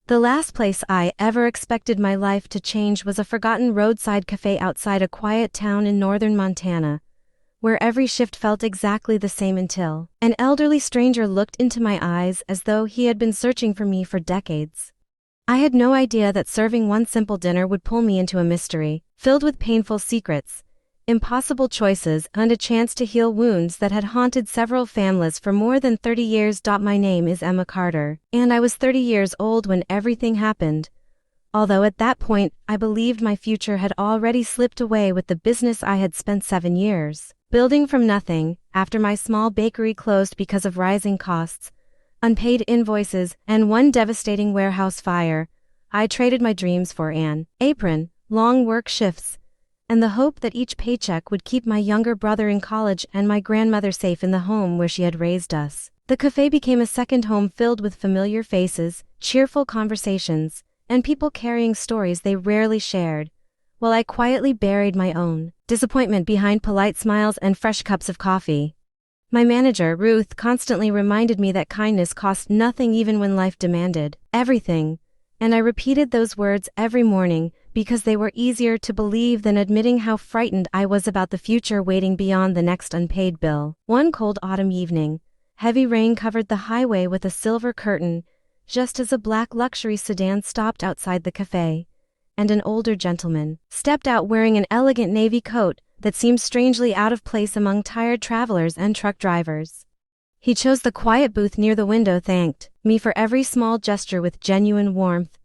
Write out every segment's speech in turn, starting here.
The last place I ever expected my life to change was a forgotten roadside cafe outside a quiet town in northern Montana, where every shift felt exactly the same until an elderly stranger looked into my eyes as though he had been searching for me for decades. I had no idea that serving one simple dinner would pull me into a mystery, filled with painful secrets, impossible choices, and a chance to heal wounds that had haunted several families for more than 30 years. My name is Emma Carter, and I was 30 years old when everything happened. Although at that point, I believed my future had already slipped away with the business I had spent 7 years building from nothing. After my small bakery closed because of rising costs, unpaid invoices, and one devastating warehouse fire, I traded my dreams for an apron, long work shifts, and the hope that each paycheck would keep my younger brother in college and my grandmother safe in the home where she had raised us. The cafe became a second home filled with familiar faces, cheerful conversations, and people carrying stories they rarely shared, while I quietly buried my own disappointment behind polite smiles and fresh cups of coffee. My manager, Ruth, constantly reminded me that kindness cost nothing even when life demanded everything, and I repeated those words every morning because they were easier to believe than admitting how frightened I was about the future waiting beyond the next unpaid bill. One cold autumn evening, heavy rain covered the highway with a silver curtain, just as a black luxury sedan stopped outside the cafe, and an older gentleman stepped out wearing an elegant navy coat that seemed strangely out of place among tired travelers and truck drivers. He chose the quiet booth near the window, thanked me for every small gesture with genuine warmth,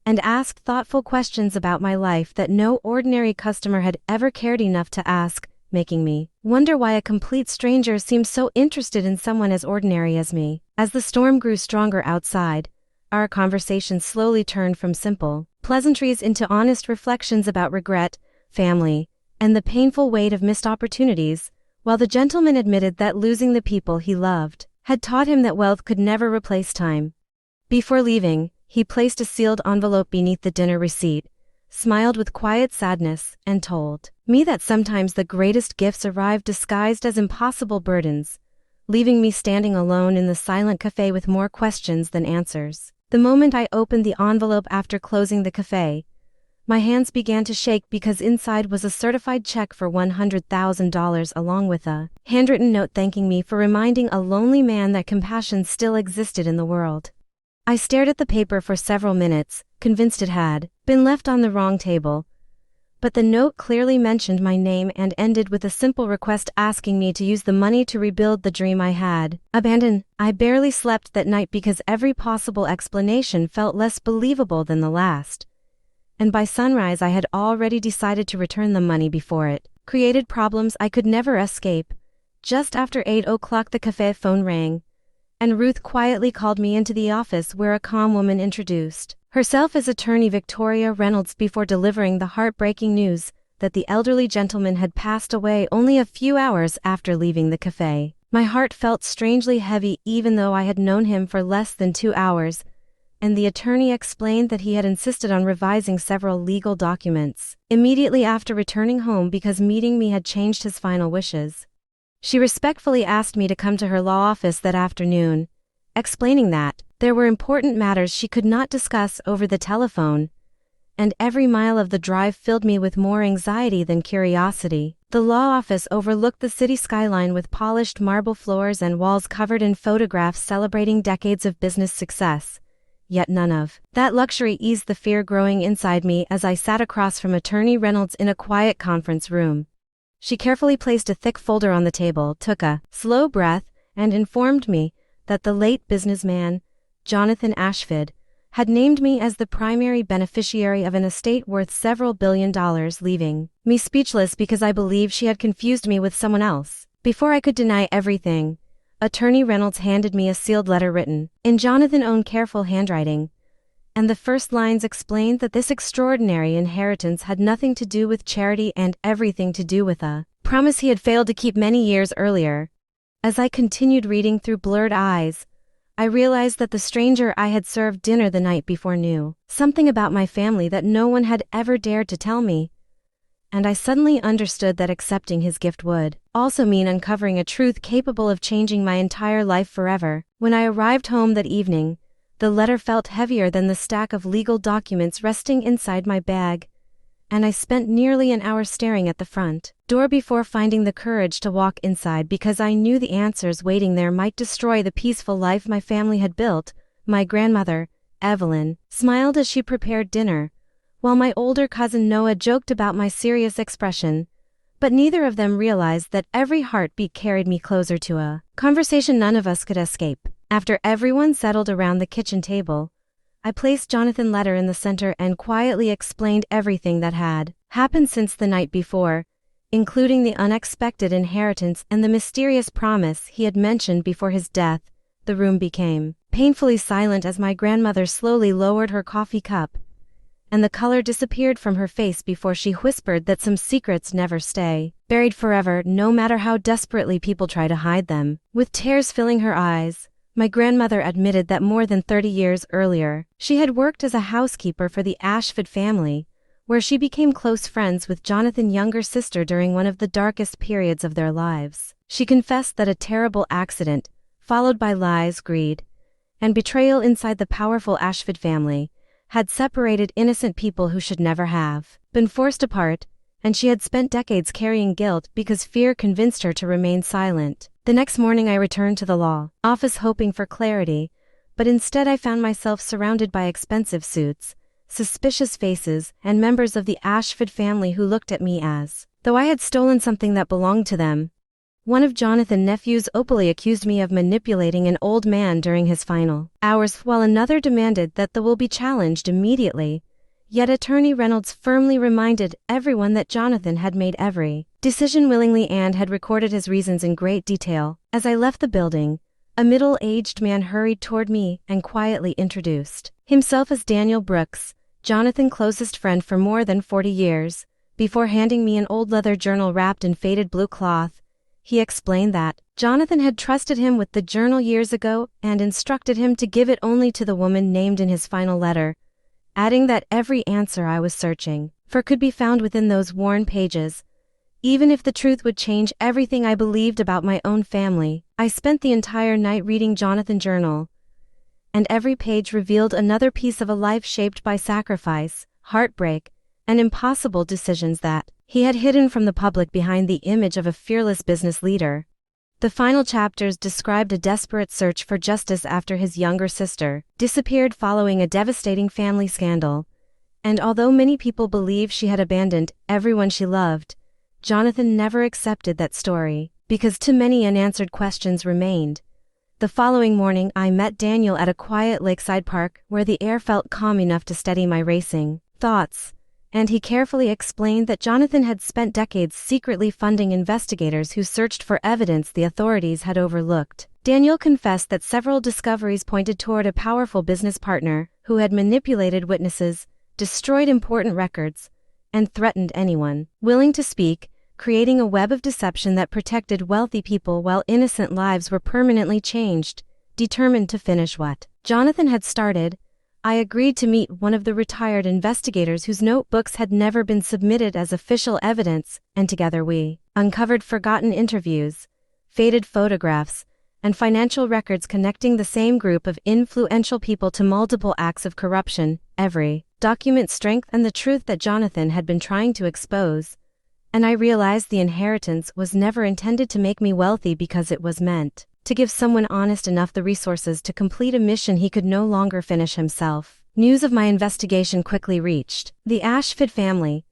and asked thoughtful questions about my life that no ordinary customer had ever cared enough to ask, making me wonder why a complete stranger seemed so interested in someone as ordinary as me. As the storm grew stronger outside, our conversation slowly turned from simple pleasantries into honest reflections about regret, family, and the painful weight of missed opportunities, while the gentleman admitted that losing the people he loved had taught him that wealth could never replace time. Before leaving, he placed a sealed envelope beneath the dinner receipt, smiled with quiet sadness, and told me that sometimes the greatest gifts arrive disguised as impossible burdens, leaving me standing alone in the silent cafe with more questions than answers. The moment I opened the envelope after closing the cafe, my hands began to shake because inside was a certified check for $100,000 along with a handwritten note thanking me for reminding a lonely man that compassion still existed in the world. I stared at the paper for several minutes, convinced it had been left on the wrong table, but the note clearly mentioned my name and ended with a simple request asking me to use the money to rebuild the dream I had abandoned. I barely slept that night because every possible explanation felt less believable than the last. And by sunrise I had already decided to return the money before it created problems I could never escape. Just after 8 o'clock the cafe phone rang, and Ruth quietly called me into the office where a calm woman introduced herself as attorney Victoria Reynolds before delivering the heartbreaking news that the elderly gentleman had passed away only a few hours after leaving the cafe. My heart felt strangely heavy even though I had known him for less than 2 hours, and the attorney explained that he had insisted on revising several legal documents immediately after returning home because meeting me had changed his final wishes. She respectfully asked me to come to her law office that afternoon, explaining that there were important matters she could not discuss over the telephone, and every mile of the drive filled me with more anxiety than curiosity. The law office overlooked the city skyline with polished marble floors and walls covered in photographs celebrating decades of business success. Yet none of that luxury eased the fear growing inside me as I sat across from Attorney Reynolds in a quiet conference room. She carefully placed a thick folder on the table, took a slow breath, and informed me that the late businessman, Jonathan Ashford, had named me as the primary beneficiary of an estate worth several $1 billion, leaving me speechless because I believed she had confused me with someone else. Before I could deny everything, Attorney Reynolds handed me a sealed letter written in Jonathan's own careful handwriting, and the first lines explained that this extraordinary inheritance had nothing to do with charity and everything to do with a promise he had failed to keep many years earlier. As I continued reading through blurred eyes, I realized that the stranger I had served dinner the night before knew something about my family that no one had ever dared to tell me. And I suddenly understood that accepting his gift would also mean uncovering a truth capable of changing my entire life forever. When I arrived home that evening, The letter felt heavier than the stack of legal documents resting inside my bag, and I spent nearly an hour staring at the front door before finding the courage to walk inside because I knew the answers waiting there might destroy the peaceful life my family had built. My grandmother, Evelyn, smiled as she prepared dinner, while my older cousin Noah joked about my serious expression, but neither of them realized that every heartbeat carried me closer to a conversation none of us could escape. After everyone settled around the kitchen table, I placed Jonathan's letter in the center and quietly explained everything that had happened since the night before, including the unexpected inheritance and the mysterious promise he had mentioned before his death. The room became painfully silent as my grandmother slowly lowered her coffee cup, and the color disappeared from her face before she whispered that some secrets never stay buried forever, no matter how desperately people try to hide them. With tears filling her eyes, my grandmother admitted that more than 30 years earlier, she had worked as a housekeeper for the Ashford family, where she became close friends with Jonathan's younger sister during one of the darkest periods of their lives. She confessed that a terrible accident, followed by lies, greed, and betrayal inside the powerful Ashford family, had separated innocent people who should never have been forced apart, and she had spent decades carrying guilt because fear convinced her to remain silent. The next morning I returned to the law office hoping for clarity, but instead I found myself surrounded by expensive suits, suspicious faces, and members of the Ashford family who looked at me as though I had stolen something that belonged to them. One of Jonathan's nephews openly accused me of manipulating an old man during his final hours, while another demanded that the will be challenged immediately. Yet Attorney Reynolds firmly reminded everyone that Jonathan had made every decision willingly and had recorded his reasons in great detail. As I left the building, a middle-aged man hurried toward me and quietly introduced himself as Daniel Brooks, Jonathan's closest friend for more than 40 years. Before handing me an old leather journal wrapped in faded blue cloth, he explained that Jonathan had trusted him with the journal years ago and instructed him to give it only to the woman named in his final letter, adding that every answer I was searching for could be found within those worn pages, even if the truth would change everything I believed about my own family. I spent the entire night reading Jonathan's journal, and every page revealed another piece of a life shaped by sacrifice, heartbreak, and impossible decisions that he had hidden from the public behind the image of a fearless business leader. The final chapters described a desperate search for justice after his younger sister disappeared following a devastating family scandal, and although many people believe she had abandoned everyone she loved, Jonathan never accepted that story, because too many unanswered questions remained. The following morning I met Daniel at a quiet lakeside park where the air felt calm enough to steady my racing thoughts, and he carefully explained that Jonathan had spent decades secretly funding investigators who searched for evidence the authorities had overlooked. Daniel confessed that several discoveries pointed toward a powerful business partner who had manipulated witnesses, destroyed important records, and threatened anyone willing to speak, creating a web of deception that protected wealthy people while innocent lives were permanently changed. Determined to finish what Jonathan had started, I agreed to meet one of the retired investigators whose notebooks had never been submitted as official evidence, and together we uncovered forgotten interviews, faded photographs, and financial records connecting the same group of influential people to multiple acts of corruption. Every document strengthened the truth that Jonathan had been trying to expose, and I realized the inheritance was never intended to make me wealthy because it was meant to give someone honest enough the resources to complete a mission he could no longer finish himself. News of my investigation quickly reached the Ashford family,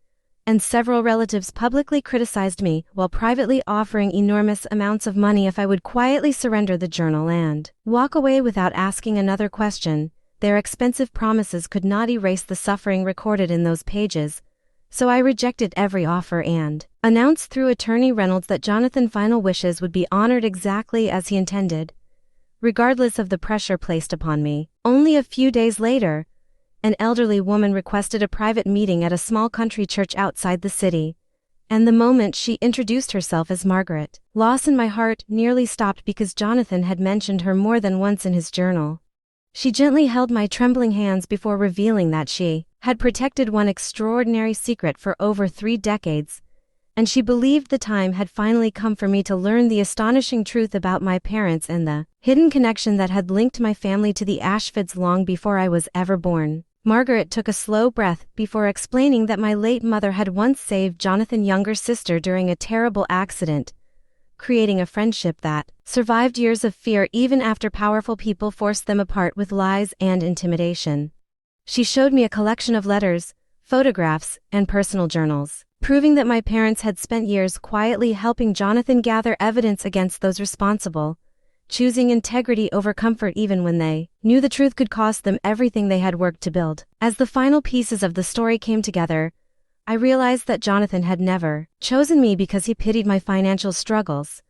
and several relatives publicly criticized me while privately offering enormous amounts of money if I would quietly surrender the journal and walk away without asking another question. Their expensive promises could not erase the suffering recorded in those pages, so I rejected every offer and announced through Attorney Reynolds that Jonathan's final wishes would be honored exactly as he intended, regardless of the pressure placed upon me. Only a few days later, an elderly woman requested a private meeting at a small country church outside the city, and the moment she introduced herself as Margaret, loss in my heart nearly stopped because Jonathan had mentioned her more than once in his journal. She gently held my trembling hands before revealing that she had protected one extraordinary secret for over 3 decades, and she believed the time had finally come for me to learn the astonishing truth about my parents and the hidden connection that had linked my family to the Ashfords long before I was ever born. Margaret took a slow breath before explaining that my late mother had once saved Jonathan's younger sister during a terrible accident, creating a friendship that survived years of fear even after powerful people forced them apart with lies and intimidation. She showed me a collection of letters, photographs, and personal journals, proving that my parents had spent years quietly helping Jonathan gather evidence against those responsible, choosing integrity over comfort even when they knew the truth could cost them everything they had worked to build. As the final pieces of the story came together, I realized that Jonathan had never chosen me because he pitied my financial struggles,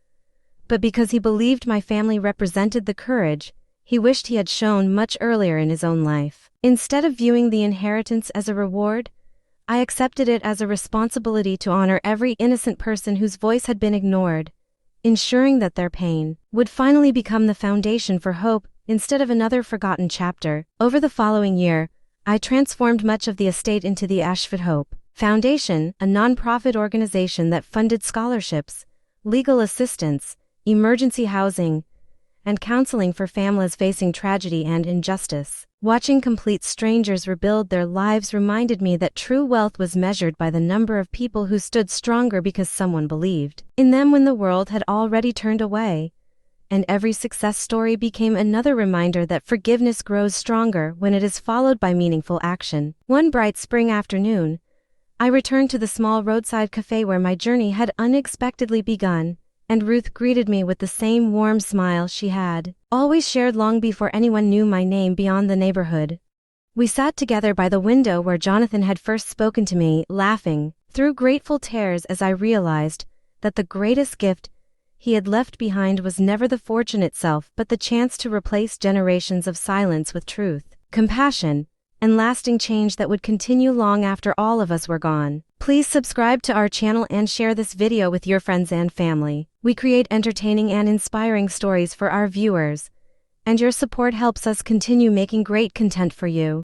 but because he believed my family represented the courage he wished he had shown much earlier in his own life. Instead of viewing the inheritance as a reward, I accepted it as a responsibility to honor every innocent person whose voice had been ignored, ensuring that their pain would finally become the foundation for hope instead of another forgotten chapter. Over the following year, I transformed much of the estate into the Ashford Hope Foundation, a non-profit organization that funded scholarships, legal assistance, emergency housing, and counseling for families facing tragedy and injustice. Watching complete strangers rebuild their lives reminded me that true wealth was measured by the number of people who stood stronger because someone believed in them when the world had already turned away. And every success story became another reminder that forgiveness grows stronger when it is followed by meaningful action. One bright spring afternoon, I returned to the small roadside cafe where my journey had unexpectedly begun, and Ruth greeted me with the same warm smile she had always shared long before anyone knew my name beyond the neighborhood. We sat together by the window where Jonathan had first spoken to me, laughing through grateful tears as I realized that the greatest gift he had left behind was never the fortune itself but the chance to replace generations of silence with truth, compassion, and lasting change that would continue long after all of us were gone. Please subscribe to our channel and share this video with your friends and family. We create entertaining and inspiring stories for our viewers, and your support helps us continue making great content for you.